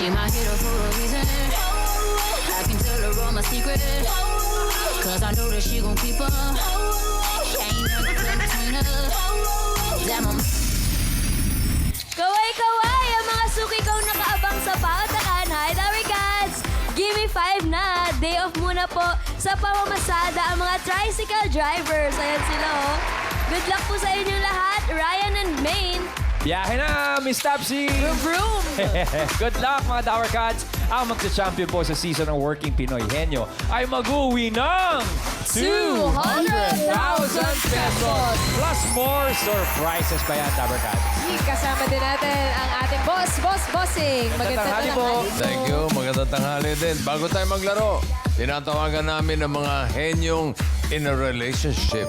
She my hero for a reason. I can tell her all my secrets. Cause I know that she gon' keep up. Ain't nothing come between us. Damn, I'm Kaway-kaway ang mga suki kong nakaabang sa pautakan. Hi, Tower Cats! Give me 5 na. Day off muna po sa pamamasada ang mga tricycle drivers. Ayan sila, oh. Good luck po sa inyong lahat, Ryan and Maine. Biyahe na, Miss Tapsi! Vroom, vroom! Good luck, mga Tower Cats! Ang magsa-champion po sa season ng Working Pinoy Henyo ay mag-uwi ng 200,000 pesos! Plus more surprises pa yan, Tower Cats. Kasama din natin ang ating bossing. Magandang tanghali po. Thank you. Magandang tanghali din. Bago tayo maglaro, tinatawagan namin ang mga henyong in a relationship.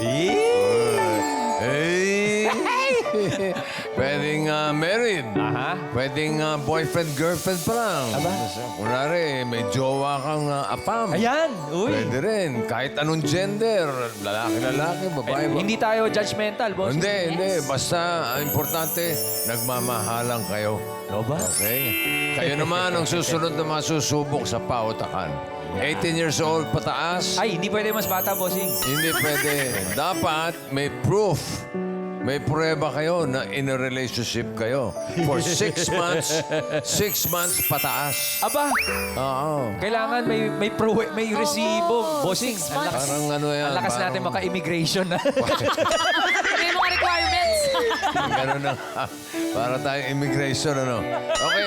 Hey! Pwedeng married. Aha. Pwedeng boyfriend, girlfriend pa lang. Aba? Kunwari, may jowa kang apam. Ayan! Uy! Pwede rin. Kahit anong gender. Lalaki, babae. Hindi tayo judgmental, boss. Hindi. Basta, ang importante, nagmamahalang kayo. Ano ba? Okay? Kayo naman ang susunod na masusubok sa pautakan. 18 years old pataas, Ay, hindi pwede mas bata, bossing. hindi pwede. Dapat may proof. May prueba kayo na in a relationship kayo. For 6 months, 6 months pataas. Aba, Oo. kailangan may resibo. Bossing, ang lakas, Parang ano yan. ang lakas parang- natin maka-immigration na. May mga requirements. Ganun na. Para tayong immigration, ano. Okay,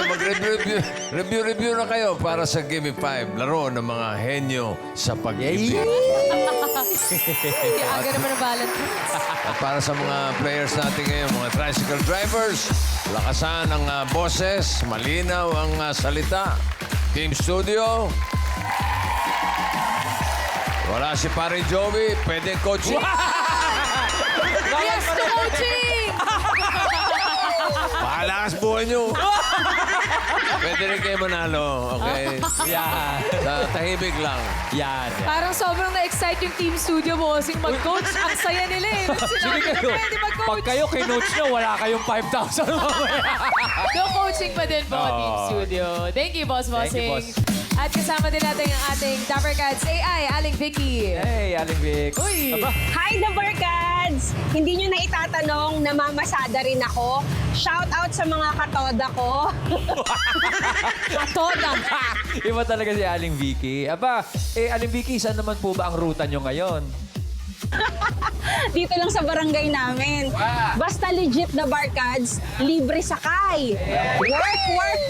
mag-review na kayo para sa Gimme 5. Laro ng mga henyo sa pag-ibig. Aga naman ang Valentine's. At para sa mga players natin ngayon, mga tricycle drivers, lakasan ang boses, malinaw ang salita. Team Studio. Wala si Pare Joey, pwedeng coaching. Yes to coaching! Bahala ka sa buhay nyo. Pwede rin kayo manalo, okay? Yan. Tahimik lang. Yan. Parang sobrang na-excite yung Team Studio bossing mag-coach. Ang saya nila eh. Sige kayo. Pag kayo kinoach nyo, wala kayong 5,000 mamaya. No coaching pa din po, Oo. Team Studio. Thank you, Boss Thank you, Bossing. boss. At kasama din natin ang ating Dapper Cats AI, Aling Vicky. Hey, Aling Vic. Uy! Aba. Hi, The Barkads! Hindi nyo na itatanong na mamasada rin ako. Shout out sa mga katoda ko. Katoda! Iba talaga si Aling Vicky. Aba, Aling Vicky, saan naman po ba ang ruta nyo ngayon? Dito lang sa barangay namin. Basta legit The Barkads, libre sakay.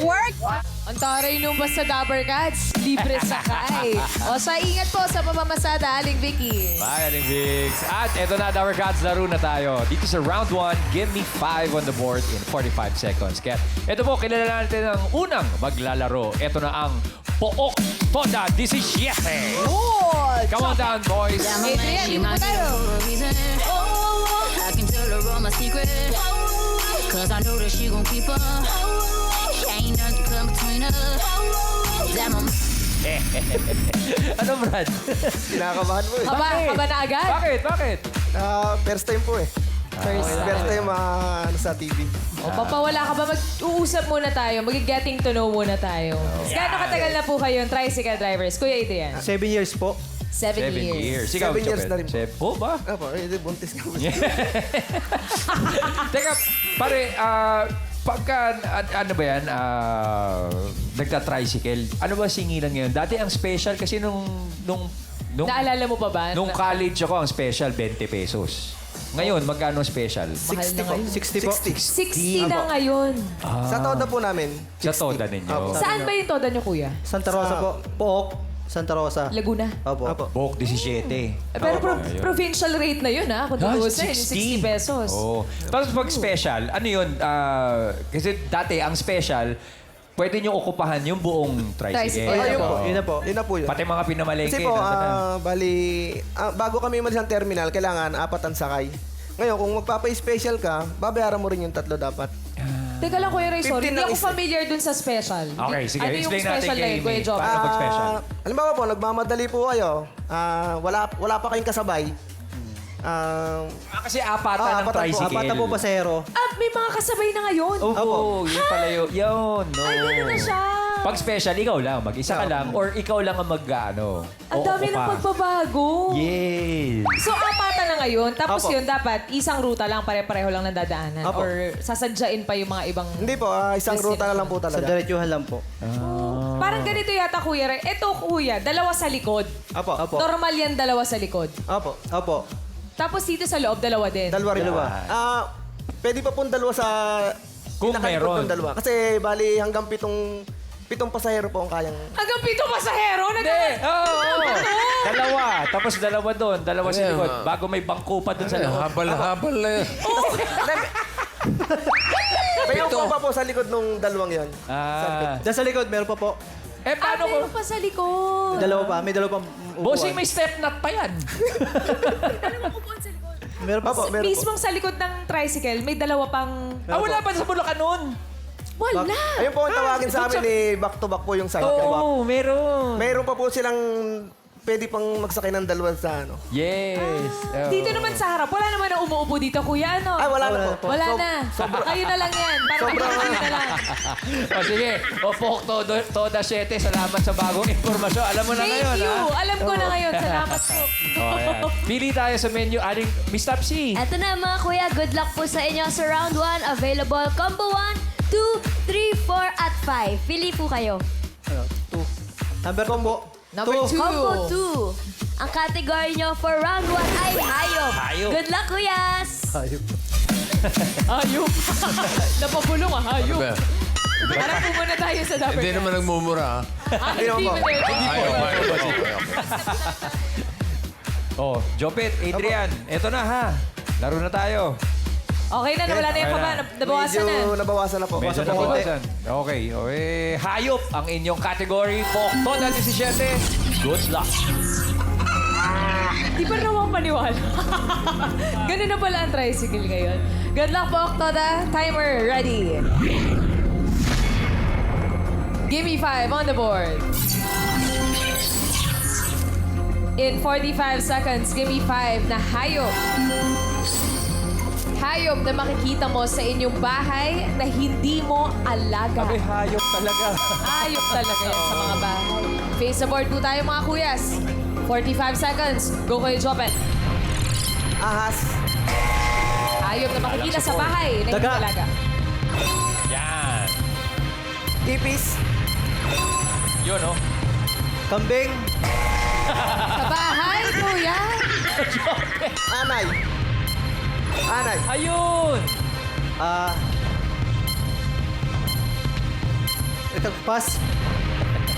Work! Ang taray nung basta Dapper Cats, libre sakay. O sa ingat po sa pamamasada, Aling Vicky. Bye, Aling Vic. At eto na, Tower Cats, laro na tayo. Dito sa round 1, give me 5 on the board in 45 seconds. Kaya eto po, kilala natin ang unang maglalaro. Eto na ang Pook Toda 17. Good! Come on down, boys. damn, Adrian, she dito my po tayo. hero for a reason. I can tell her all my secrets. Cause I know that she gon' keep up. Ain't nothing come between us. Damn, I'm Ano, Brad? Kinakabahan mo eh. Kaba na agad? Bakit? First time po eh. First First time sa TV. O, papawala ka ba? Mag-uusap muna tayo. Mag-getting to know muna tayo. Gaano katagal na po kayong tricycle drivers? Kuya Adrian? 7 years po. 7 7 years. years. Ikaw, 7 years Chopet? na rin po. Oh, ba? Apo, buntis ka po. Teka, pare, pagka, ano ba yan, nagta-tricycle, ano ba singilan ngayon? Dati ang special kasi nung Naalala mo pa ba? nung college ako, ang special, 20 pesos. Ngayon, magkano ang special? Mahal na ngayon. 60 po. 60 na ngayon. Sa toda po namin. Sa toda ninyo. Opo. Saan ba yung toda niyo, kuya? Santa Rosa po. Pook. Santa Rosa. Laguna. Opo. Bok, 17. Pero provincial rate na yun, ha? Kung tutusin, 60 pesos. Oh. Tapos pag special, ano yun? Kasi dati, ang special, pwede nyo okupahan yung buong tricycle. Tricycle. Ayun po. Oo. Yun na po yun. Pati mga pinamalengke. Kasi po, nandun na. bali, bago kami umalis ng terminal, kailangan 4 ang sakay. Ngayon, kung magpapa-special ka, babayaran mo rin yung 3 dapat. Teka lang, Kuya Ray, sorry. 15 Hindi lang ako isa. familiar dun sa special. Okay, sige. Ano yung Explain natin special na kay yun, Kuya Amy. Job? Paano mag-special? Halimbawa po, nagmamadali po kayo. Wala pa kayong kasabay. Kasi apatan ng tricycle. Apatan po pasero. May mga kasabay na ngayon. Oo, yun pala yun. Yun, no. Ay, gano'n na siya. Pag special, ikaw lang. Mag-isa ka lang. Or ikaw lang ang Ang dami ng pagbabago. Yes. So, apatan na ngayon. Tapos Opo. yun, dapat isang ruta lang, pare-pareho lang nadadaanan. Opo. Or sasadyain pa yung mga ibang... Hindi po, isang ruta na lang po Sa talaga. diretsuhan lang po. Parang ganito yata, Kuya Ray. Ito, Kuya, dalawa sa likod. Apo. Apo. Normal yan, dalawa sa likod. Apo. Opo. Tapos dito sa loob, dalawa din. Dalawa rin. Dalawa. Pwede pa pong dalawa sa... Kung pinakalikod meron. pong dalawa. Kasi bali hanggang pitong pasahero po ang kayang... Hanggang 7 pasahero? Hindi. Oo. Dalawa. Tapos dalawa doon. Dalawa sa likod. Bago may bangko pa doon sa loob. Habal-habal na yun. May upo pa po sa likod nung dalawang yon. Diyan sa likod, meron pa po. Eh, paano kung... Meron pa sa likod. Dalawa pa. May dalawa pang upuan. Bossing, may step nut pa yan. Meron pa po. Meron po. Mismong sa likod ng tricycle, may dalawa pang... Wala pa sa Bulacan noon. Wala! Ayun po ang tawagin sa amin back to back po yung cycle. Oo, meron. Mayroon pa po silang pwede pang magsakay ng dalawa sa ano. Yes. Oo. Dito naman sa harap, wala naman na umuupo dito, Kuya, ano? Ay, wala na po. Wala na. Kayo na lang yan. Parang kayo na lang. O sige, Pok Toda 7, salamat sa bagong informasyon. Alam mo na Thank ngayon, you. ha? Alam ko na ngayon. Salamat po. Oh, ayan. Pili tayo sa menu. Aling Miss Tapsi. Eto na mga kuya, good luck po sa inyo sa round 1. Available combo 1, 2, 3, 4, at 5. Pili po kayo. Number combo. Number 2. Combo 2. Ang category nyo for round 1 ay hayop. Hayop. Good luck, kuyas! Hayop. Napabulong, hayop. Ba? Harap po muna tayo sa number Hindi naman nagmumura, ha? Hindi naman po. naman. Oh, Jopet, Adrian, eto na ha. Laro na tayo. Okay na, wala na yung kaba. Nabawasan na. Medyo nabawasan na po. Medyo Bawasan po konti. nabawasan. Okay, okay. Hayop ang inyong category. Pok Toda 17. Good luck. Di pa naman paniwala. Ganun na pala ang tricycle ngayon. Good luck po, Oktoda. Timer, ready. Give me 5 on the board. In 45 seconds, give me 5 na hayop. Hayop na makikita mo sa inyong bahay na hindi mo alaga. Sabi, hayop talaga. Hayop talaga yan sa mga bahay. Face the board po tayo mga kuyas. 45 seconds. Go kayo, Jopet. Ahas. Hayop na makikita sa bahay na hindi Daga. alaga. Yan. Ipis. Yun, oh. Kambing. Sa bahay, kuya. Anay. Anay. Ayun. Ito, pass.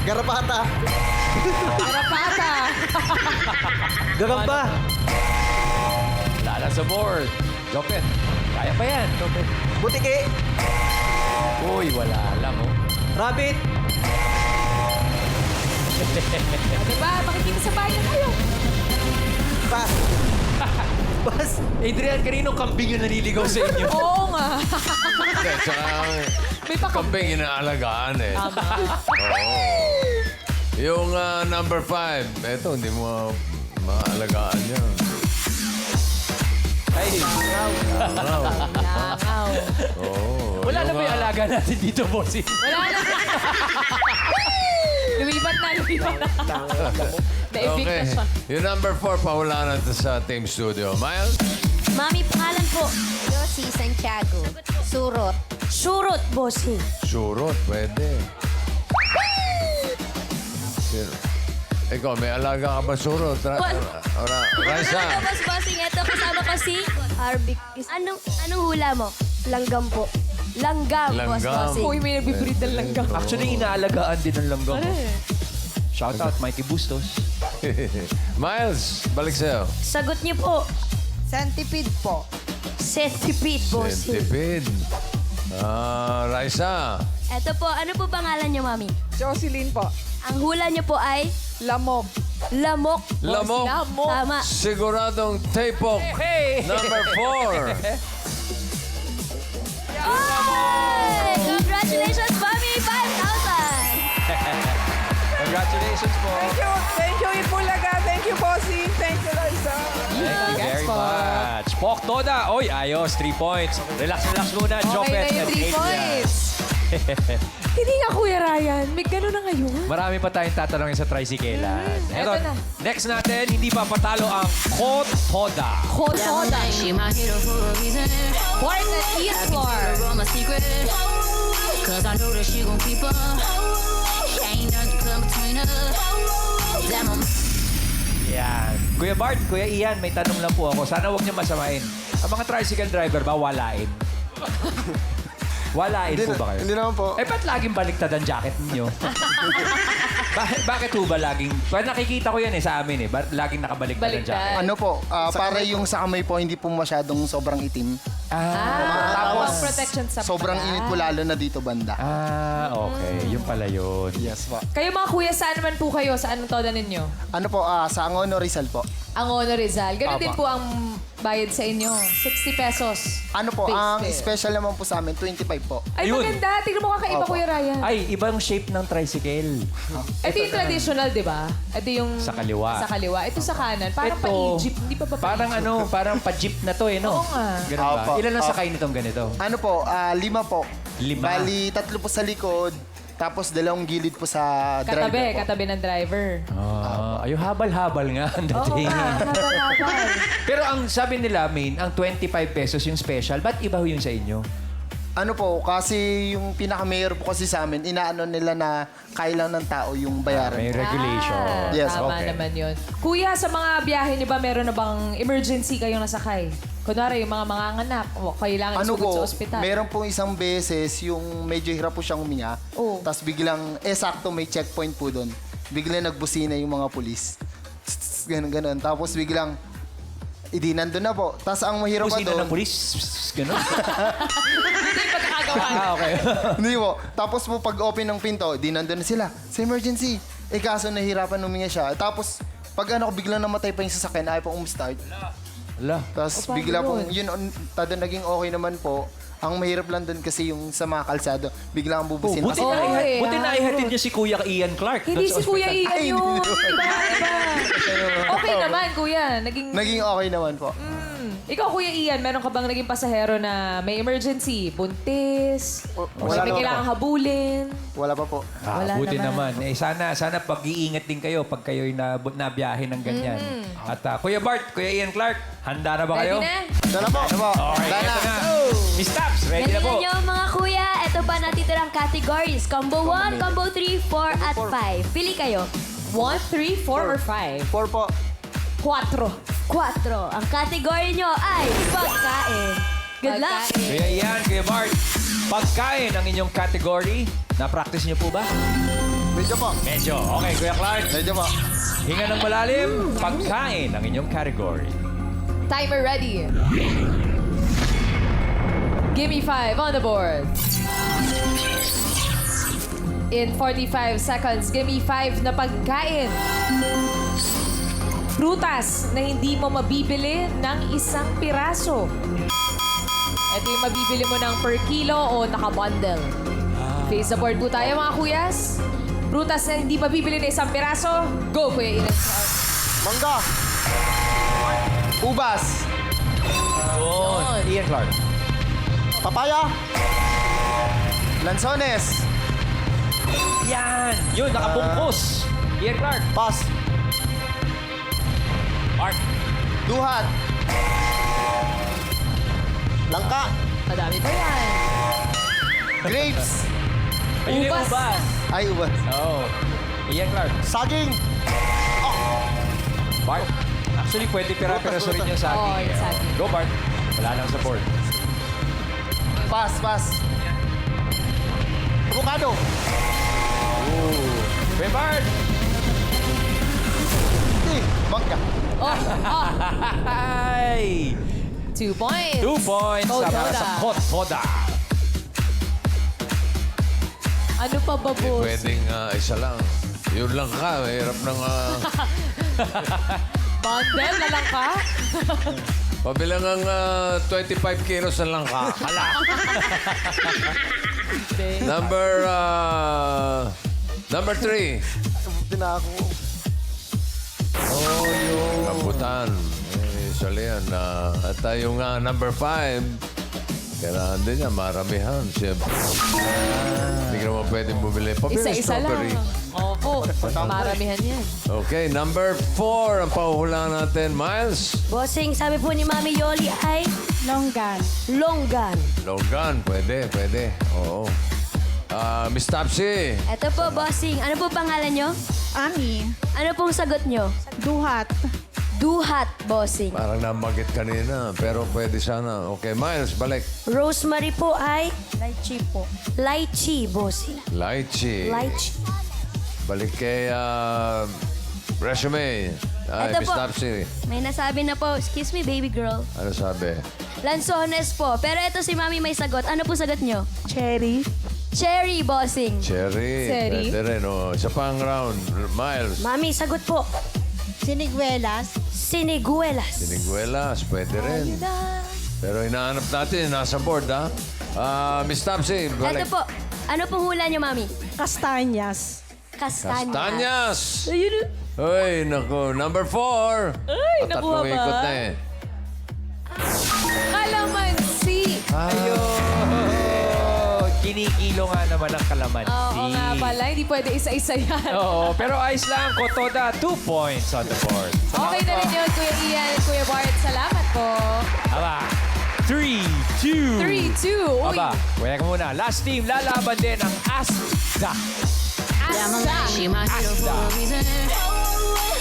Garapata. Karapata. Gagamba. Lala sa board. Jopet, kaya pa yan. Jopet. Butiki. Uy, wala lang, oh. Rabbit. Diba? Makikita sa bahay na kayo. Pass. Pass. Adrian, kaninong kambing yung naliligaw sa inyo? Oo nga. Hindi, tsaka May pakambing. kambing inaalagaan, eh. Oo. Yung number 5, eto, hindi mo maalagaan yan. Ay, Langaw. Oo. wala na ba yung alaga natin dito, bossy? Wala na. Lumipat na, lumipat na. Na-evict Okay. na siya. Yung number 4, pahula natin sa Team Studio. Miles? Mami, pangalan po. Josie Santiago. Surot. Surot, bossing. Surot, pwede. Sino? Ikaw, may alaga ka ba surot? Raisa? Tapos, bossing, ito kasama ko si Arbic. Anong hula mo? Langgam po. Langgam, boss, Langgam. bossing. Uy, may nagbibreed ng langgam. Actually, inaalagaan din ng langgam. Shout out, Mikey Bustos. Miles, balik sa'yo. Sagot niyo po. Centipede po. Centipede, bossing. Centipede. Raisa. Ito po, ano po pangalan niyo, mami? Jocelyn po. Ang hula niyo po ay Lamok. lamok. Lamok. Lamok. Tama. Siguradong tapok. Hey! Number 4. Ay! Congratulations, mami! 5,000! Congratulations po. Thank you, Ipulaga. Thank you, Bossing. Thank you, Liza. Thank you very much. Pok Toda. Oy, ayos. 3 points. Relax, relax muna. Okay Jopet na yung and 3 Adrian. points. Hindi nga, Kuya Ryan. May gano'n na ngayon. Marami pa tayong tatanungin sa tricyclean. eto na. Next natin, hindi pa patalo ang Hot-Hoda. Kotoda. She my hero for a reason. Born at I East can Floor. tell her all my secret. Cause I know that she gon' keep up. Ain't nothing come between us. Damn, I'm Yan. Kuya Bart, Kuya Ian, may tanong lang po ako. Sana huwag niyo masamain. Ang mga tricycle driver ba, walain? Walain po ba kayo? Hindi naman po. Eh, ba't laging baliktad ang jacket ninyo? bakit po ba laging... Nakikita ko yan sa amin laging nakabaliktad ang Baliktad. jacket. Ano po, para yung sa kamay po, hindi po masyadong sobrang itim. Tapos protection sa Sobrang paa. init po lalo na dito banda. Okay. Yun pala yun. Yes po. Kayo mga kuya, saan naman po kayo? Saan ang toda ninyo? Ano po, sa Angono Rizal po. Angono Rizal. Ganun Apa. din po ang bayad sa inyo. 60 pesos. Ano po, Base ang fare. special naman po sa amin, 25 po. Ay, Ayun. maganda. Tignan mo kakaiba, Opo. Kuya Ryan. Ay, ibang shape ng tricycle. Ito yung traditional, di ba? Ito yung... Sa kaliwa. Sa kaliwa. Ito sa kanan. Parang Ito, pa-Egypt. Hindi pa pa Parang parang pa-jeep na to no? Oo nga. Ganun ba? Opo. Ilan ang sakay nitong ganito? Ano po, 5 po. 5. Bali, 3 po sa likod, tapos 2 gilid po sa driver Katabi. po. Katabi ng driver. Ayun, habal-habal nga ang Oo dating. nga. Habal-habal. Pero ang sabi nila, main, ang 25 pesos yung special. Ba't iba ho yun sa inyo? Ano po, kasi yung pinaka-mayor po kasi sa amin, inaano nila na kailang ng tao yung bayaran. May regulation. Yes, Tama okay. naman yun. Kuya, sa mga biyahe niyo ba, meron na bang emergency kayong nasakay? Kunwari, yung mga manganganak, o kailangan Ano isugod po, sa ospital. meron pong isang beses yung medyo hirap po siyang huminga. Oo. Tapos biglang, sakto may checkpoint po doon. Biglang nagbusina yung mga pulis. Ganun. Tapos biglang, nandun na po. Tapos ang mahirap pa Pusina doon. ng pulis. Ganun. Hindi yung pagkakagawa. Okay. Hindi po. Tapos po pag open ng pinto, nandun na sila. Sa emergency. Kaso nahihirapan huminga siya. Tapos, pag biglang namatay pa yung sasakyan, ayaw pa umstart. Ala. Tapos paano bigla pong, yun? naging okay naman po. Ang mahirap lang doon kasi yung sa mga kalsado, bigla ang bubusin. Buti Oo, na, eh, buti na ihatid niyo si Kuya Ian Clark. Hindi doon sa si Kuya ospital. Ian yun. Iba. Okay naman, Kuya. Naging okay naman po. Ikaw, Kuya Ian, meron ka bang naging pasahero na may emergency? Buntis? O wala may naman kailangan habulin? Wala pa po. Wala Buti naman. naman. Sana pag-iingat din kayo pag kayo'y nabiyahe ng ganyan. At Kuya Bart, Kuya Ian Clark, handa na ba kayo? Ready na? Dala po. Alright, Dala. eto na. Miss Taps, ready na po. Galingan nyo mga kuya. Ito pa natitirang categories. Combo 1, Combo 3, 4, at 5. Pili kayo. 1, 3, 4, or 5? 4 po. 4. 4. Ang category nyo ay pagkain. Good luck! Kuya Ian, Kuya Bart, pagkain ang inyong category. Na-practice niyo po ba? Medyo po. Medyo. Okay, Kuya Clark. Medyo po. Hinga ng malalim, pagkain ang inyong category. Timer ready. Give me 5 on the board. In 45 seconds, give me 5 na pagkain. Prutas na hindi mo mabibili ng isang piraso. Ito yung mabibili mo ng per kilo o naka-bundle. Face the board po tayo mga kuyas. Prutas na hindi mabibili ng isang piraso. Go, Kuya Ilan. Mangga. Ubas. Ian Clark. Papaya. Lanzones. Yan! Yun, nakabungkus. Ian Clark. Pas. Mark. Duhat. Langka. Madami pa yan. Grapes. Ayun yung Ubas. ubas. Ay, ubas. Oh. Ian Clark. Saging. Bart. Actually, pwede pira-piraso rin yung saging. Oo, yung saging. Go, Bart. Wala lang support. Pas. Avocado. Kuya Bart. Mangga. Ay! 2 points. 2 points Oh, para Toda. sa Hot-Hoda. Ano pa ba, boss? Pwedeng isa lang. Yun lang ka. Hirap ng... Bundle na lang ka? pabilang ang 25 kilos na lang ka. Hala. Number 3. Tinako. Oh, yung... Rambutan. Usually yan. At yung number 5, Kailangan din niya, maramihan. Siyempre. Hindi ka naman pwedeng bumili. Pabili Isa-isa strawberry. lang. Opo, maramihan yan. Okay, number 4 ang pahuhulaan natin. Miles? Bossing, sabi po ni Mami Yoli ay Longgan. longgan. Logan, pwede. Oo. Miss Topsy? Ito po, bossing. Ano po pangalan nyo? Ami. Ano pong sagot nyo? Duhat. Duhat, bossing. Parang namagit kanina, pero pwede sana. Okay, Miles, balik. Rosemary po ay? Lychee po. Lychee, bossing. Lychee. Lychee. Balik kay resume. Ay, Ito Miss po. Topsy. May nasabi na po, excuse me, baby girl. Ano sabi? Lanzones po. Pero ito si Mami may sagot. Ano po sagot nyo? Cherry. Cherry, bossing. Cherry. Cherry. Pwede rin. Oh. Isa pang round. Miles. Mami, sagot po. Siniguelas. Siniguelas. Siniguelas. Pwede rin. Pero hinahanap natin. Nasa board, ha? Miss Topsy, Ito balik. po. Ano pong hula nyo, Mami? Kastanyas. Kastanya. Tanyas! Ayun. Uy, naku. Number 4. Ay, nakuha Tatlong ba? ikot na eh. Kalamansi. Ayun! Kinikilo nga naman ang kalamansi. Oo nga pala, hindi pwede isa-isa yan. Oo, pero ayos lang. Kotoda, 2 points on the board. Okay na rin yun, Kuya Ian, Kuya Bart. Salamat po. Aba, 3, 2. 3, 2. Uy, Aba, wala ka muna. Last team, lalaban din ang Asda. Asta. She my hero for a reason.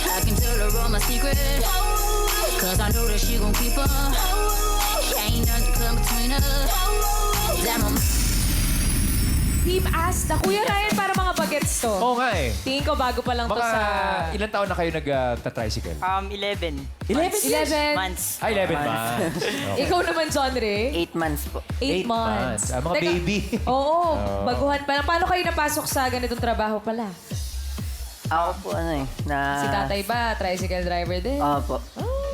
I can tell her all my secrets. Cause I know that she gon' keep her. Ain't nothing come between us. Damn, I'm Team Asta. Kuya Ryan, para mga bagets to. Oo nga eh. Tingin ko bago pa lang to Baka sa... ilang taon na kayo nag-tricycle? 11. 11 Months. Ay, 11 months. Ikaw naman, John Ray. 8 months po. 8 months. Mga Teka, baby. Oo, baguhan pa lang. Paano kayo napasok sa ganitong trabaho pala? Ako po Si tatay ba, tricycle driver din? Opo.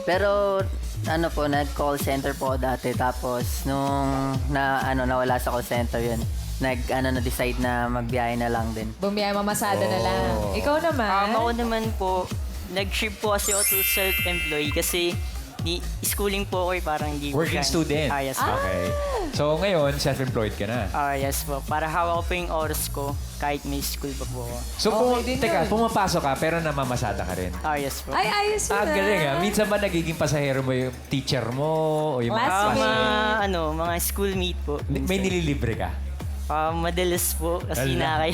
Pero nag-call center po dati. Tapos nung nawala sa call center yun, na-decide na magbiyahe na lang din. Bumiyay mamasada na lang. Ikaw naman? Ako naman po, nag-shift po kasi ako to self-employed kasi schooling po ako parang hindi ko Working kaya. student. Yes po. Okay. So ngayon, self-employed ka na. Yes po. Para hawak ko po yung oras ko kahit may school pa po ako. So, Okay din teka, yun. pumapasok ka pero namamasada ka rin. Yes po. Ay, ayos mo na. Galing ah. Minsan ba nagiging pasahero mo yung teacher mo o yung mga Classmate. Mga schoolmate po. May nililibre ka? Madalas po kasi Ala.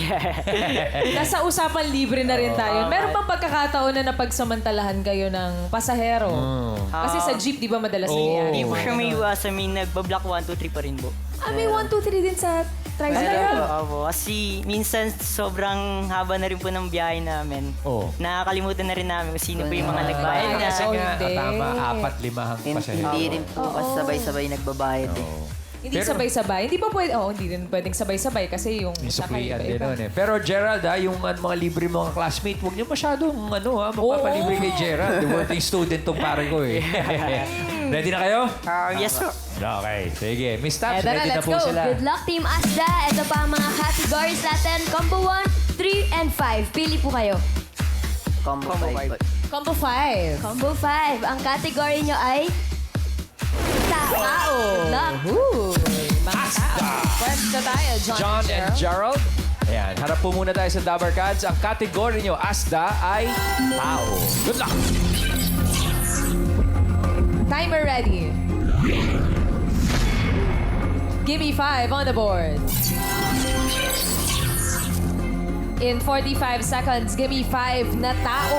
Nasa usapan libre na rin tayo. Meron bang pagkakataon na napagsamantalahan kayo ng pasahero? Kasi sa jeep, di ba madalas nangyayari? Hindi po siya may iwasan. May nagbablock 1, 2, 3 pa rin po. May 1, 2, 3 din sa tricycle. Meron po, opo. Kasi minsan sobrang haba na rin po ng biyahe namin. Oo. Nakakalimutan na rin namin kung sino po yung mga nagbayad na. Kasi nga, hindi. tama, 4-5 hang pasahero. Hindi rin po kasi sabay-sabay nagbabayad eh. Hindi Pero- sabay-sabay. Hindi pa pwede, hindi rin pwedeng sabay-sabay kasi yung Yung sakay suklian din iba-iba. nun eh. Pero Gerald yung mga libre mga classmate, huwag niyo masyadong magpapalibre kay Gerald. The working student tong pare ko eh. Ready na kayo? Yes po. Okay, sige. Miss Taps, Eto na, ready na let's po go. sila. Good luck, Team Asda. Ito pa ang mga categories natin. Combo 1, 3, and 5. Pili po kayo. Combo 5. Combo 5. Combo 5. Ang category nyo ay... Tao. Good luck. Mga tao. Pwede tayo, John and Gerald. Ayan, harap po muna tayo sa Dabber Cards. Ang category nyo, Asda, ay tao. Good luck! Timer ready. Give me 5 on the board. In 45 seconds, give me 5 na tao.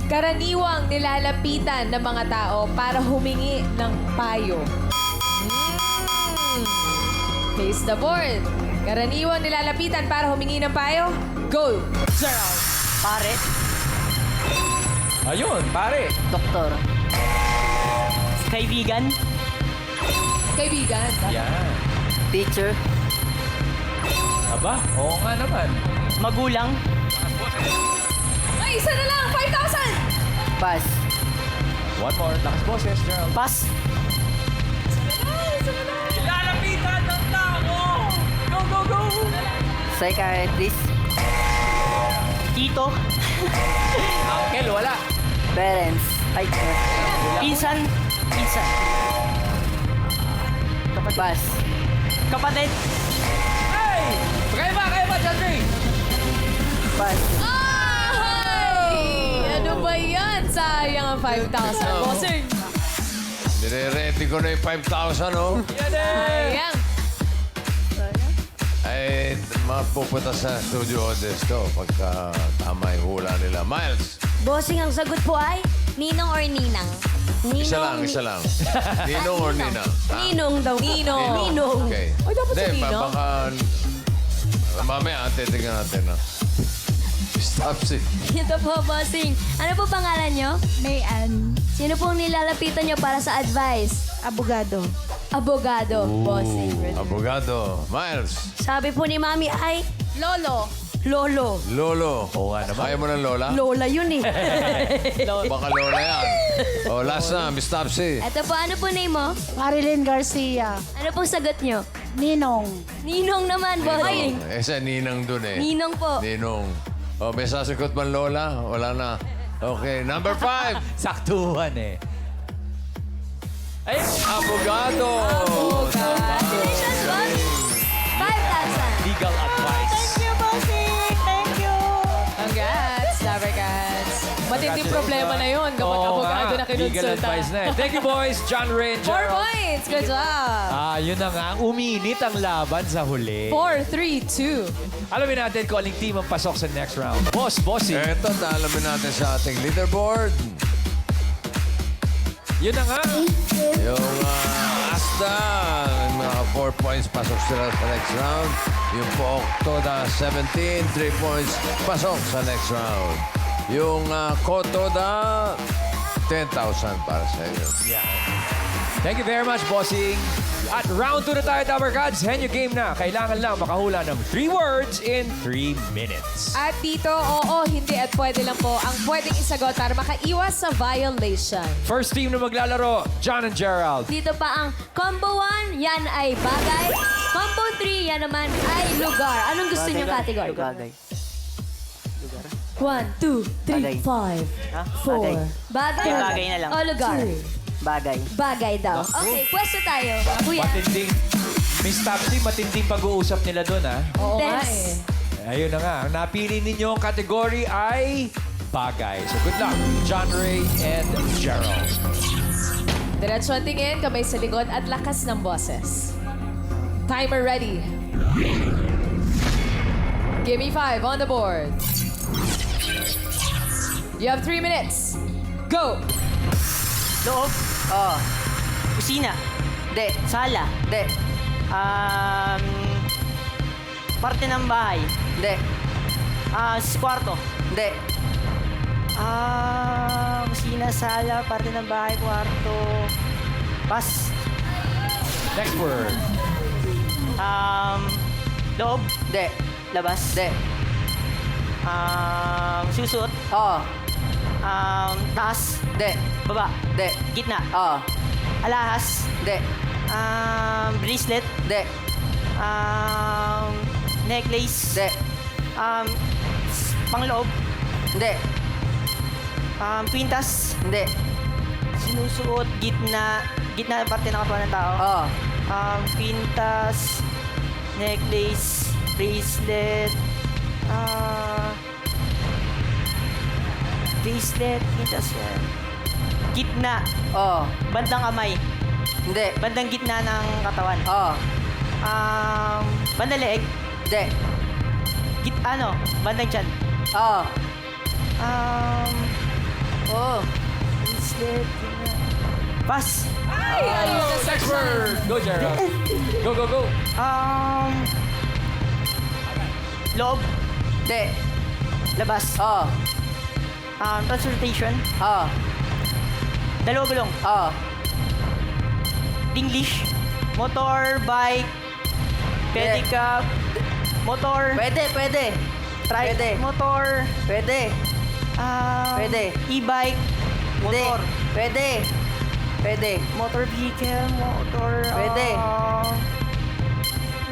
Karaniwang nilalapitan ng mga tao para humingi ng payo. Face the board. Karaniwang nilalapitan para humingi ng payo. Go! Gerald. Pare. Ayun, pare. Doktor. Kaibigan. Kaibigan. Yan. Teacher. Aba, oo nga naman. Magulang. Ay, isa na lang! 5,000! Pass. One more. Lakas boses, Gerald. Pass. Lalapitan ng tao! Go, go, go! Psychiatrist. Tito. Uncle, wala. Parents. Ay. Pinsan. Pinsan. Pass. Kapatid. Kaya ba, John Ray? Pass. Ay! Ano ba yan? Sayang ang 5,000. Bossing. Nire-ready ko na yung 5,000, oh. Sayang. Ay, mapupunta sa studio audience to pagka tama yung hula nila. Miles, Bossing, ang sagot po ay Ninong or Ninang? isa lang. Ninong or Ninang? Ninong daw. Ninong. Okay. Ay, dapat sa Hindi, Ninang. baka... Mamaya, titignan natin, na. Stop si... Ito po, Bossing. Ano po pangalan nyo? Mayan. Sino pong nilalapitan nyo para sa advice? Abogado. Abogado, Bossing. Abogado. Miles, Sabi po ni Mami ay Lolo. Lolo. Lolo. Oo nga naman. Kaya mo ng Lola? Lola yun eh. Baka Lola yan. Oh, last na, Miss Topsy. Ito po, ano po name mo? Marilyn Garcia. Ano pong sagot nyo? Ninong. Ninong naman, Bossing. Sa Ninang dun eh. Ninong po. Ninong. Oh, may sasagot man Lola? Wala na. Okay, number 5. Saktuhan eh. Ay, Abogado. Congratulations, Bossing. 5,000. legal advice. Congrats, Lover Cats. Matinding problema na yun kapag abogado na Legal kinonsulta. advice na eh. Thank you, boys. John Ray and 4 Gerald. points. Good job. Yun na nga. Uminit ang laban sa huli. 4, 3, 2. Alamin natin kung aling team ang pasok sa next round. Bossy. Eto, alamin natin sa ating leaderboard. Yun na nga. Yung Asta, mga 4 points, pasok sila sa next round. Yung po Toda, 17, 3 points, pasok sa next round. Yung Kotoda, 10,000 para sa iyo. Thank you very much, bossing. At round 2 na tayo, Tower Gods. Henyo game na. Kailangan lang makahula ng 3 words in 3 minutes. At dito, oo, hindi at pwede lang po ang pwedeng isagot para makaiwas sa violation. First team na maglalaro, John and Gerald. Dito pa ang combo 1, yan ay bagay. Combo 3, yan naman ay lugar. Anong gusto niyo category? Bagay. 1, 2, 3, 5, 4. Bagay? Bagay na lang. O lugar? Bagay. Bagay daw. Okay, pwesto tayo. Kuya. Matinding, Miss Topsy, matinding pag-uusap nila doon, ha? Oo nga Thanks. eh. Ayun na nga. Ang napili ninyo ang category ay bagay. So good luck, John Ray and Gerald. Diretso ang tingin, kamay sa likod at lakas ng boses. Timer ready. Give me 5 on the board. You have 3 minutes. Go! Loob. Oh. Kusina. De. Sala. De. Parte ng bahay. De. Kwarto. De. Kusina, sala, parte ng bahay, kwarto. Pas. Next word. Loob. De. Labas. De. Susuot. Oh. Taas. De. Baba. De. Gitna. Oh. Alahas. De. Bracelet. De. Necklace. De. Pangloob. De. Pintas. De. Sinusuot. Gitna. Gitna ng parte ng katawan ng tao. Oh. Pintas. Necklace. Bracelet. Bracelet. Pintas yan. Gitna. Oh. Bandang kamay. Hindi. Bandang gitna ng katawan. Oh. Bandang leeg. De. Bandang tiyan. Oh. Oh. Bracelet. Pass. Next word. Go, Gerald. Go, go, go. Loob. De. Labas. Oh. Transportation. Oh. Dalawa gulong. Oh. English. Motor, bike. Pedicab. Motor. Pwede, pwede. Trike. Pwede. Motor. Pwede. Pwede. E-bike. Hindi. Motor. Pwede. Pwede. Motor vehicle. Motor. Pwede.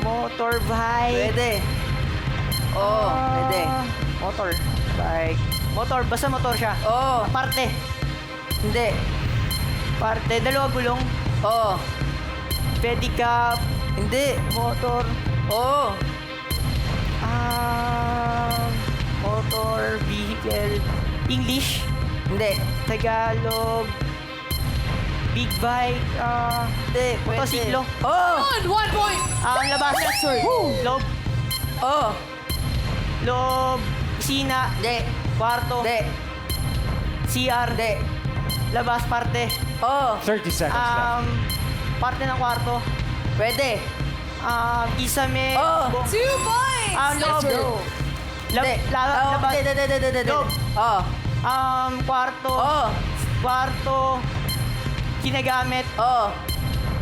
Motor bike. Pwede. Oh, pwede. Motor. Bike. Motor. Basta motor siya. Oh. Parte. Hindi. Parte. Dalawa gulong. Oh. pedicab, Hindi. motor, Oo. motor, vehicle, English, Hindi. Tagalog, big bike, Hindi. Pwede. motosiklo, Oo. On, 1 point. labas, loob, Oo. loob, kusina, Hindi. kwarto, Hindi. CR, Hindi. labas, parte, Oo. 30 seconds left. parte ng kwarto, Pwede. kisame, Oo. 2 points. loob, Hindi. labas, Hindi. loob, Oo. kwarto, Oo. kwarto, ginagamit, Oo.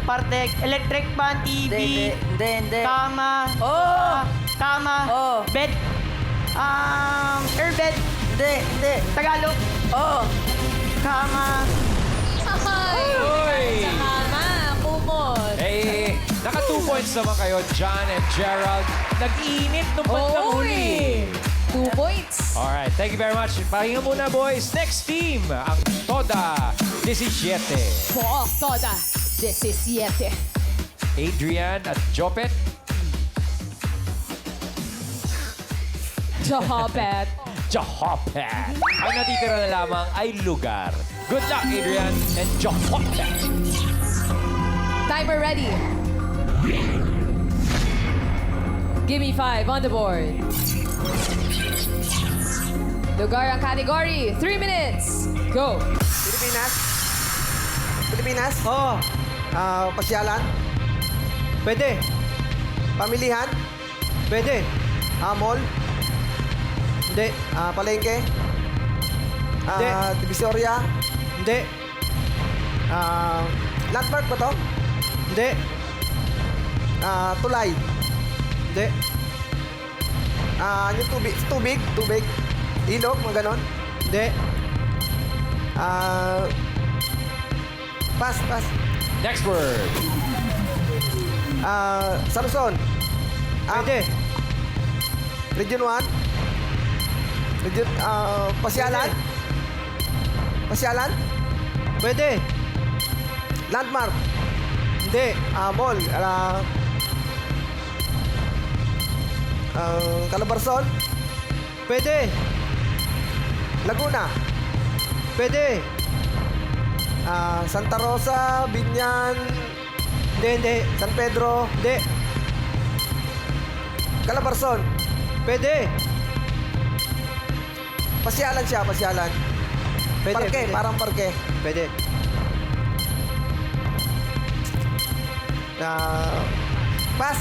parte, electric fan, TV, Hindi. kama, Oo. kama, Oo. bed, airbed, Hindi. Tagalog, Oo. kama, Ay. Uy! Tama, kumot. Eh, naka 2 points naman kayo, John and Gerald. Nag-iinit nung bandang Oo huli. 2 points. Alright, thank you very much. Pahinga muna, boys. Next team, ang Toda 17. Po, toda. 17. Adrian at Jopet. Jopet. Jopet. Ang natitira na lamang ay lugar. Good luck, Adrian and Jopet. Timer ready. Give me 5 on the board. Lugar ang category. 3 minutes. Go. Pilipinas? Pilipinas? Oo. Pasyalan? Pwede. Pamilihan? Pwede. Mall? Hindi. Palengke? Hindi. Divisoria? Hindi. Landmark ba to? Hindi. Tulay? Hindi. Yung tubig? Tubig? Ilog? Mga ganon? Hindi. Pass. Next word. Sa Luzon? Pwede. Region 1? Region, Pasyalan? Pasyalan? Pwede. Landmark? Hindi. Mall? Calabarzon? Pwede. Laguna? Pwede. Santa Rosa? Binyan? Hindi. San Pedro? Hindi. Calabarzon? Pwede. Pasyalan siya, pasyalan. Pwede. Parke, Pwede. parang parke. Pwede. Pass.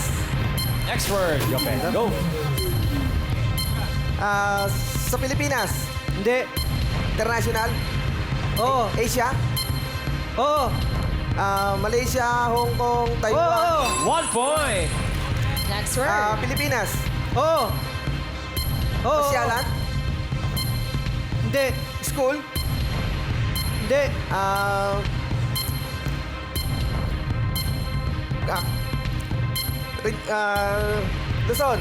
Next word, Jopet. Go. Sa Pilipinas? Hindi. International? Oo. Asia? Oo. Malaysia, Hong Kong, Taiwan? Oo. 1 point. Next word. Pilipinas? Oo. Oo. Pasyalan? Hindi. School? Hindi. Luzon?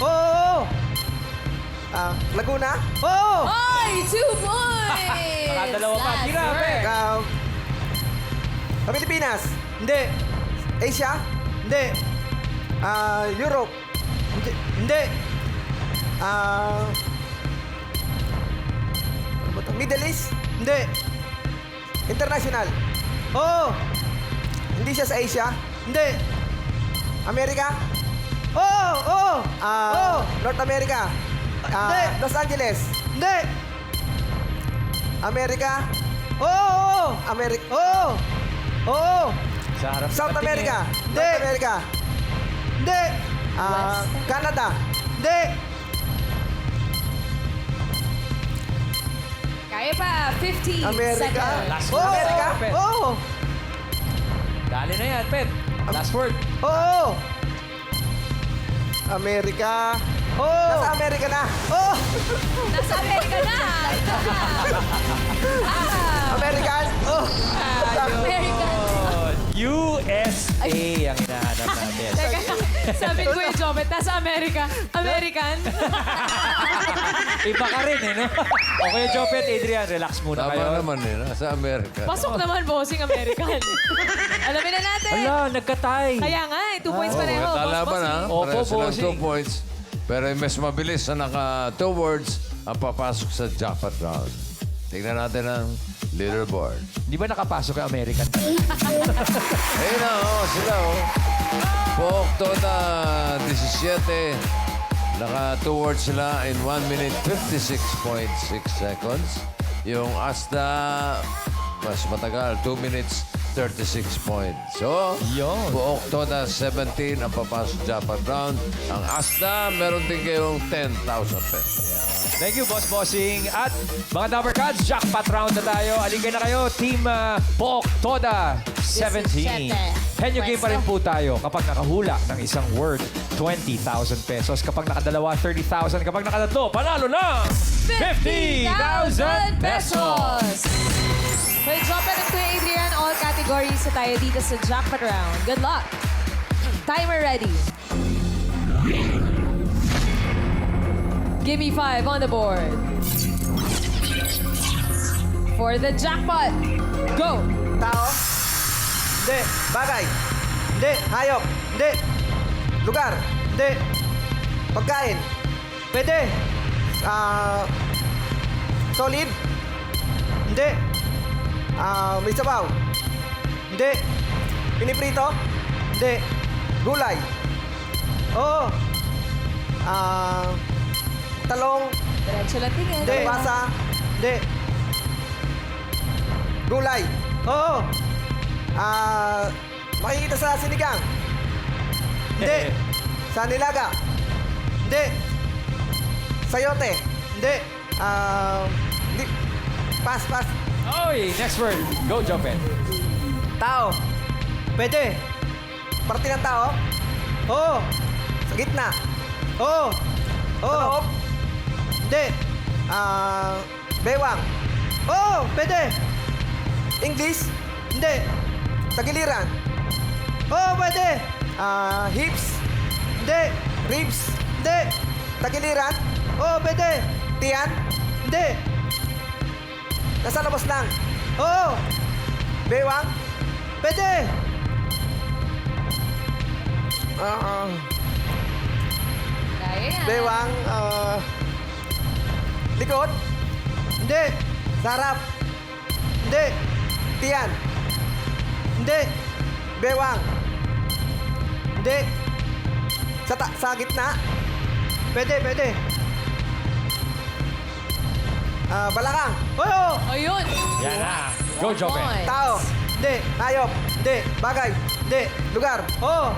Oo. Laguna? Oo. Ay, 2 points. Nakadalawa pa. Last Grabe. word. Sa Pilipinas? Hindi. Asia? Hindi. Europe? Hindi. Hindi. Middle East? Hindi. International? Oo. Hindi siya sa Asia? Hindi. Amerika? Oo. Oo. North America? Hindi. Los Angeles? Hindi. Amerika? Oo. America? Oo. Oo. Sa harap South ng America? tingin. Hindi. North America? Hindi. Canada? Hindi. Kaya pa. 15 America? seconds. Last Oo. word. Amerika? Jopet. Oo. Dali na yan, Pet. Last word. Oo. Amerika? Oo. Nasa Amerika na? Oo. Nasa Amerika na. American? American. USA ang hinahanap natin. Teka, sabi ko yung Jopet, nasa Amerika. American. Iba ka rin eh, no? Okay, Jopet, Adrian, relax muna Tama kayo. naman eh, nasa Amerika. Pasok naman, bossing American. Alamin na natin. Ala, nagkatay. Kaya nga, 2 points pareho. Boss Lalaban ha. bossing. Opo, Pareho silang bossing. 2 points. Pero yung mas mabilis na naka 2 words ang papasok sa jackpot round. Tingnan natin ang leaderboard. Di ba nakapasok ang American? Ayun na, sila Pook Toda 17. Naka 2 words sila in 1 minute 56.6 seconds. Yung Asta, mas matagal, 2 minutes 36 points. So, Yun. Pook Toda 17 ang papasok sa jackpot round. Ang Asta, meron din kayong 10,000 pesos. Thank you, Boss Bossing. At mga Dabber Cats, jackpot round na tayo. Aligay na kayo, Team Pook Toda 17. Henyo game pa rin po tayo kapag nakahula ng isang word, 20,000 pesos. Kapag nakadalawa, 30,000. Kapag nakatatlo, panalo na 50,000 pesos! Wait, Jopet at Kuya Adrian, all categories na tayo dito sa jackpot round. Good luck. Timer ready. Give me 5 on the board. For the jackpot, go! Tao? Hindi. Bagay? Hindi. Hayop? Hindi. Lugar? Hindi. Pagkain? Pwede. Solid? Hindi. May sabaw? Hindi. Piniprito? Hindi. Gulay? Oo. Talong? Diretso lang tingin. Hindi. Basa? Hindi. Gulay? Oo. Makikita sa sinigang? Hindi. Sa nilaga? Hindi. Sayote? Hindi. Hindi. Pass. Oy, next word. Go, Jopet. Tao? Pwede. Parte ng tao? Oo. Sa gitna? Oo. Sa loob? Hindi. Bewang? Oo, pwede. English? Hindi. Tagiliran? Oo, pwede. Hips? Hindi. Ribs? Hindi. Tagiliran? Oo, pwede. Tiyan? Hindi. Nasa labas lang? Oo. Bewang? Pwede. Kaya yan. Bewang, likod? Hindi. Sarap? Hindi. Tiyan? Hindi. Bewang? Hindi. Sa gitna? Pwede. Balakang? Oo. Ayun. Yan na. Go, Jopet. Point. Tao? Hindi. Hayop? Hindi. Bagay? Hindi. Lugar? Oo.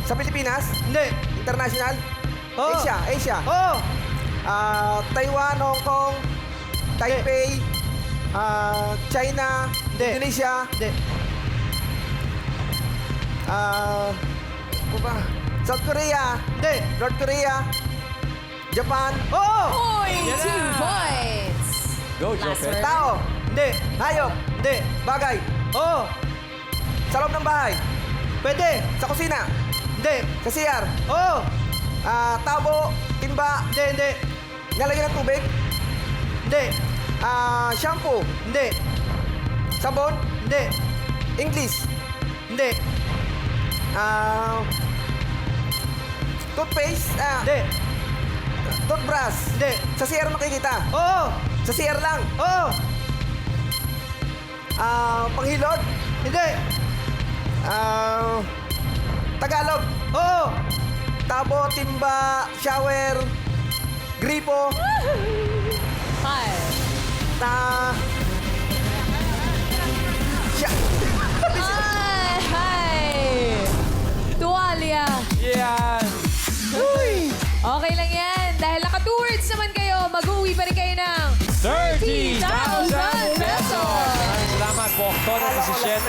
Sa Pilipinas? Hindi. International? Oo. Asia? Oo. Taiwan, Hong Kong, Taipei, China, Indonesia. Hindi. Ano ba? South Korea? Hindi. North Korea? Japan? Oo. Uy, 2 points. Go, Last Jopet. word. Tao? Hindi. Hayop? Hindi. Bagay? Oo. Sa loob ng bahay? Pwede. Sa kusina? Hindi. Sa CR? Oo. Tabo? Timba? Hindi. Nalagyan ng tubig? Hindi. Shampoo? Hindi. Sabon? Hindi. English? Hindi. Toothpaste? Hindi. Toothbrush? Hindi. Sa CR makikita? Oo. Sa CR lang? Oo. Panghilod? Hindi. Tagalog? Oo. Tabo, timba, shower, gripo, 5. Hi! Tuwalya. Yan. Okay lang yan. Dahil naka 2 words naman kayo, mag-uwi pa rin kayo ng 30,000 pesos! Maraming salamat po, Toda 17.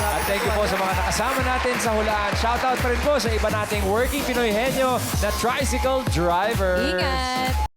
At thank you po sa mga nakasama natin sa hulaan. Shoutout pa rin po sa iba nating working Pinoy henyo na tricycle drivers. Ingat!